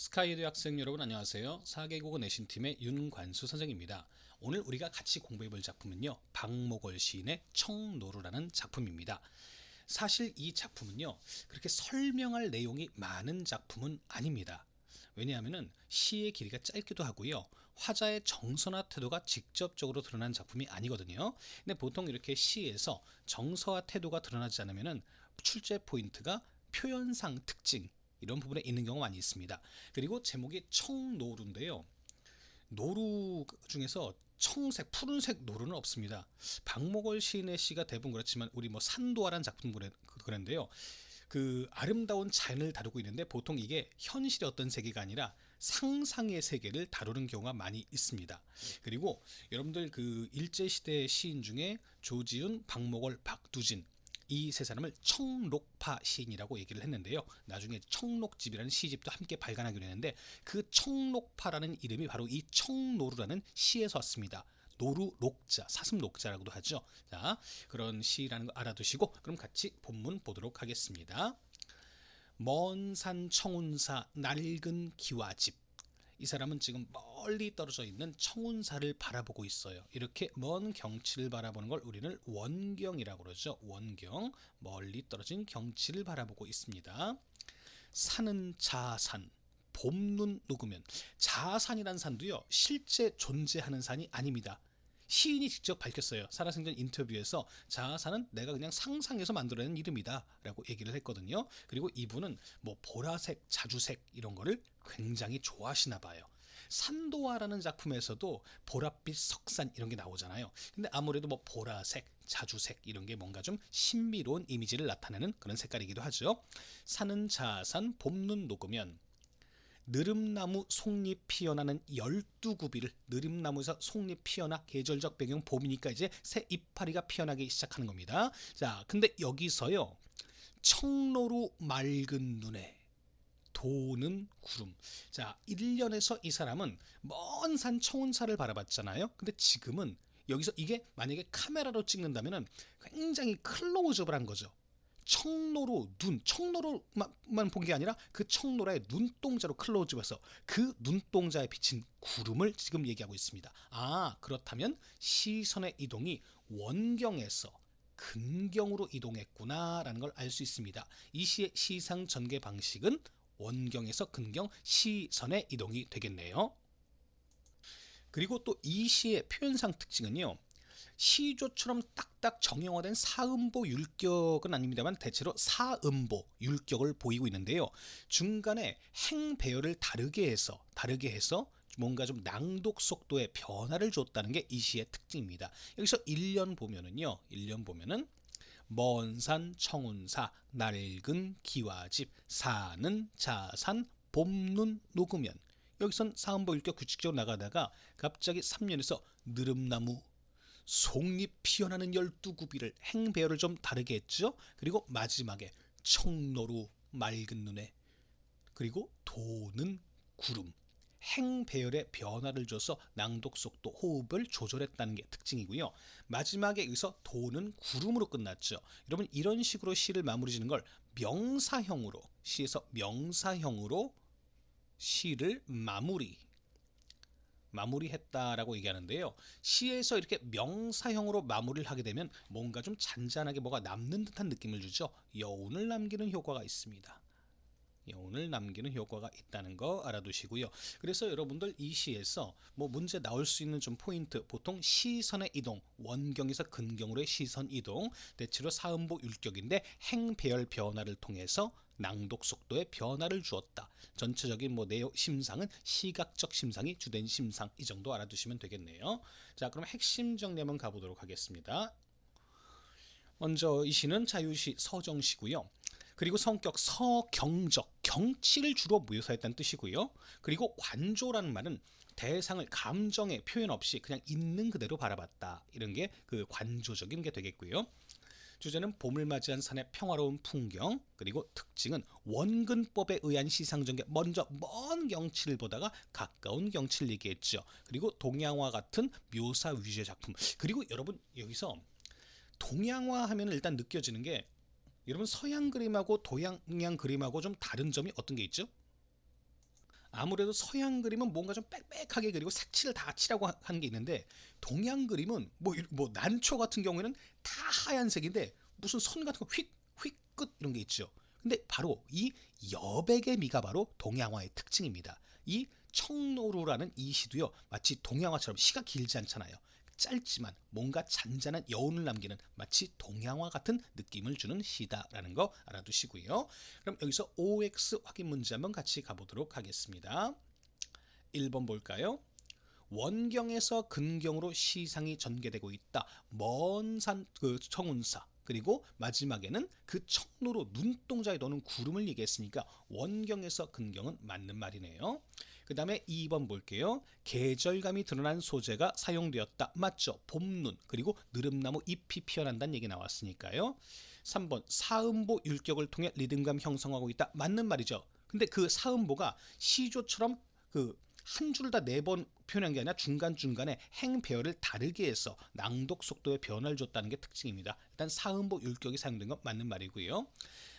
스카이드 학생 여러분 안녕하세요. 4개국어 내신팀의 윤관수 선생입니다. 오늘 우리가 같이 공부해볼 작품은요, 박목월 시인의 청노루라는 작품입니다. 사실 이 작품은요, 그렇게 설명할 내용이 많은 작품은 아닙니다. 왜냐하면 시의 길이가 짧기도 하고요, 화자의 정서나 태도가 직접적으로 드러난 작품이 아니거든요. 근데 보통 이렇게 시에서 정서와 태도가 드러나지 않으면 출제 포인트가 표현상 특징 이런 부분에 있는 경우가 많이 있습니다. 그리고 제목이 청노루인데요, 노루 중에서 청색, 푸른색 노루는 없습니다. 박목월 시인의 시가 대부분 그렇지만 우리 뭐 산도화라는 작품 그런데요, 그 아름다운 자연을 다루고 있는데 보통 이게 현실의 어떤 세계가 아니라 상상의 세계를 다루는 경우가 많이 있습니다. 그리고 여러분들 그 일제시대 시인 중에 조지훈, 박목월, 박두진 이 세 사람을 청록파 시인이라고 얘기를 했는데요, 나중에 청록집이라는 시집도 함께 발간하기로 했는데 그 청록파라는 이름이 바로 이 청노루라는 시에서 왔습니다. 노루 녹자, 사슴 녹자라고도 하죠. 자, 그런 시라는 거 알아두시고 그럼 같이 본문 보도록 하겠습니다. 먼 산 청운사 낡은 기와집. 이 사람은 지금 멀리 떨어져 있는 청운사를 바라보고 있어요. 이렇게 먼 경치를 바라보는 걸 우리는 원경이라고 그러죠. 원경, 멀리 떨어진 경치를 바라보고 있습니다. 산은 자산, 봄눈 녹으면. 자산이란 산도요, 실제 존재하는 산이 아닙니다. 시인이 직접 밝혔어요. 살아생전 인터뷰에서 자산은 내가 그냥 상상해서 만들어낸 이름이다 라고 얘기를 했거든요. 그리고 이분은 뭐 보라색, 자주색 이런 거를 굉장히 좋아하시나 봐요. 산도화라는 작품에서도 보랏빛, 석산 이런 게 나오잖아요. 근데 아무래도 뭐 보라색, 자주색 이런 게 뭔가 좀 신비로운 이미지를 나타내는 그런 색깔이기도 하죠. 산은 자산, 봄눈 녹으면. 느릅나무 속잎 피어나는 12구비를, 느릅나무에서 속잎 피어나 계절적 배경 봄이니까 이제 새 이파리가 피어나기 시작하는 겁니다. 자, 근데 여기서요, 청로로 맑은 눈에 도는 구름. 자, 1년에서 이 사람은 먼 산 청운사를 바라봤잖아요. 근데 지금은 여기서 이게 만약에 카메라로 찍는다면 굉장히 클로즈업을 한 거죠. 청로로 눈, 청로로만 본 게 아니라 그 청로라의 눈동자로 클로즈업해서 그 눈동자에 비친 구름을 지금 얘기하고 있습니다. 아, 그렇다면 시선의 이동이 원경에서 근경으로 이동했구나라는 걸 알 수 있습니다. 이 시의 시상 전개 방식은 원경에서 근경, 시선의 이동이 되겠네요. 그리고 또 이 시의 표현상 특징은요, 시조처럼 딱딱 정형화된 사음보 율격은 아닙니다만 대체로 사음보 율격을 보이고 있는데요, 중간에 행배열을 다르게 해서 뭔가 좀 낭독 속도의 변화를 줬다는 게 이 시의 특징입니다. 여기서 1년 보면은요, 1년 보면은 먼 산 청운사 낡은 기와집 사는 자산 봄눈 녹으면. 여기선 사음보 율격 규칙적으로 나가다가 갑자기 3년에서 느릅나무 속잎 피어나는 12구비를 행배열을 좀 다르게 했죠. 그리고 마지막에 청로로 맑은 눈에, 그리고 도는 구름, 행배열의 변화를 줘서 낭독 속도, 호흡을 조절했다는 게 특징이고요. 마지막에 여기서 도는 구름으로 끝났죠. 여러분, 이런 식으로 시를 마무리 짓는 걸 명사형으로, 시에서 명사형으로 시를 마무리했다라고 얘기하는데요, 시에서 이렇게 명사형으로 마무리를 하게 되면 뭔가 좀 잔잔하게 뭐가 남는 듯한 느낌을 주죠. 여운을 남기는 효과가 있습니다. 여운을 남기는 효과가 있다는 거 알아두시고요. 그래서 여러분들 이 시에서 뭐 문제 나올 수 있는 좀 포인트, 보통 시선의 이동, 원경에서 근경으로의 시선 이동, 대체로 사음보 율격인데 행배열 변화를 통해서 낭독 속도의 변화를 주었다. 전체적인 뭐 내용 심상은 시각적 심상이 주된 심상, 이 정도 알아두시면 되겠네요. 자, 그럼 핵심 정리 한번 가보도록 하겠습니다. 먼저 이 시는 자유시 서정시고요. 그리고 성격 서경적, 경치를 주로 묘사했다는 뜻이고요. 그리고 관조라는 말은 대상을 감정의 표현 없이 그냥 있는 그대로 바라봤다, 이런 게 그 관조적인 게 되겠고요. 주제는 봄을 맞이한 산의 평화로운 풍경, 그리고 특징은 원근법에 의한 시상전개, 먼저 먼 경치를 보다가 가까운 경치를 얘기했죠. 그리고 동양화 같은 묘사 위주의 작품. 그리고 여러분, 여기서 동양화 하면 일단 느껴지는 게, 여러분 서양 그림하고 동양 그림하고 좀 다른 점이 어떤 게 있죠? 아무래도 서양 그림은 뭔가 좀 빽빽하게 그리고 색칠을 다 칠하고 하는 게 있는데 동양 그림은 뭐 난초 같은 경우에는 다 하얀색인데 무슨 선 같은 거 휙휙 끝 이런 게 있죠. 근데 바로 이 여백의 미가 바로 동양화의 특징입니다. 이 청노루라는 이 시도요 마치 동양화처럼 시가 길지 않잖아요. 짧지만 뭔가 잔잔한 여운을 남기는 마치 동양화 같은 느낌을 주는 시다라는 거 알아두시고요. 그럼 여기서 OX 확인 문제 한번 같이 가보도록 하겠습니다. 1번 볼까요? 원경에서 근경으로 시상이 전개되고 있다. 먼 산 그 청운사. 그리고 마지막에는 그 청로로 눈동자에 넣는 구름을 얘기했으니까 원경에서 근경은 맞는 말이네요. 그 다음에 2번 볼게요. 계절감이 드러난 소재가 사용되었다. 맞죠? 봄눈 그리고 느릅나무 잎이 피어난다는 얘기 나왔으니까요. 3번 사음보 율격을 통해 리듬감 형성하고 있다. 맞는 말이죠. 근데 그 사음보가 시조처럼 한 줄 다 4번 표현한 게 아니라 중간중간에 행배열을 다르게 해서 낭독 속도에 변화를 줬다는 게 특징입니다. 일단 사음보 율격이 사용된 건 맞는 말이고요.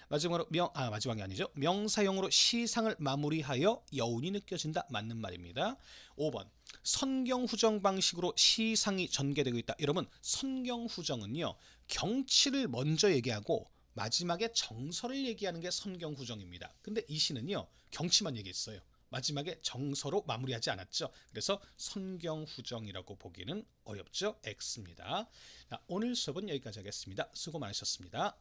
마지막으로 마지막이 아니죠. 명사형으로 시상을 마무리하여 여운이 느껴진다. 맞는 말입니다. 5번 선경후정 방식으로 시상이 전개되고 있다. 여러분 선경후정은요. 경치를 먼저 얘기하고 마지막에 정서를 얘기하는 게 선경후정입니다. 근데 이 시는요. 경치만 얘기했어요. 마지막에 정서로 마무리하지 않았죠. 그래서 선경후정이라고 보기는 어렵죠. X입니다. 오늘 수업은 여기까지 하겠습니다. 수고 많으셨습니다.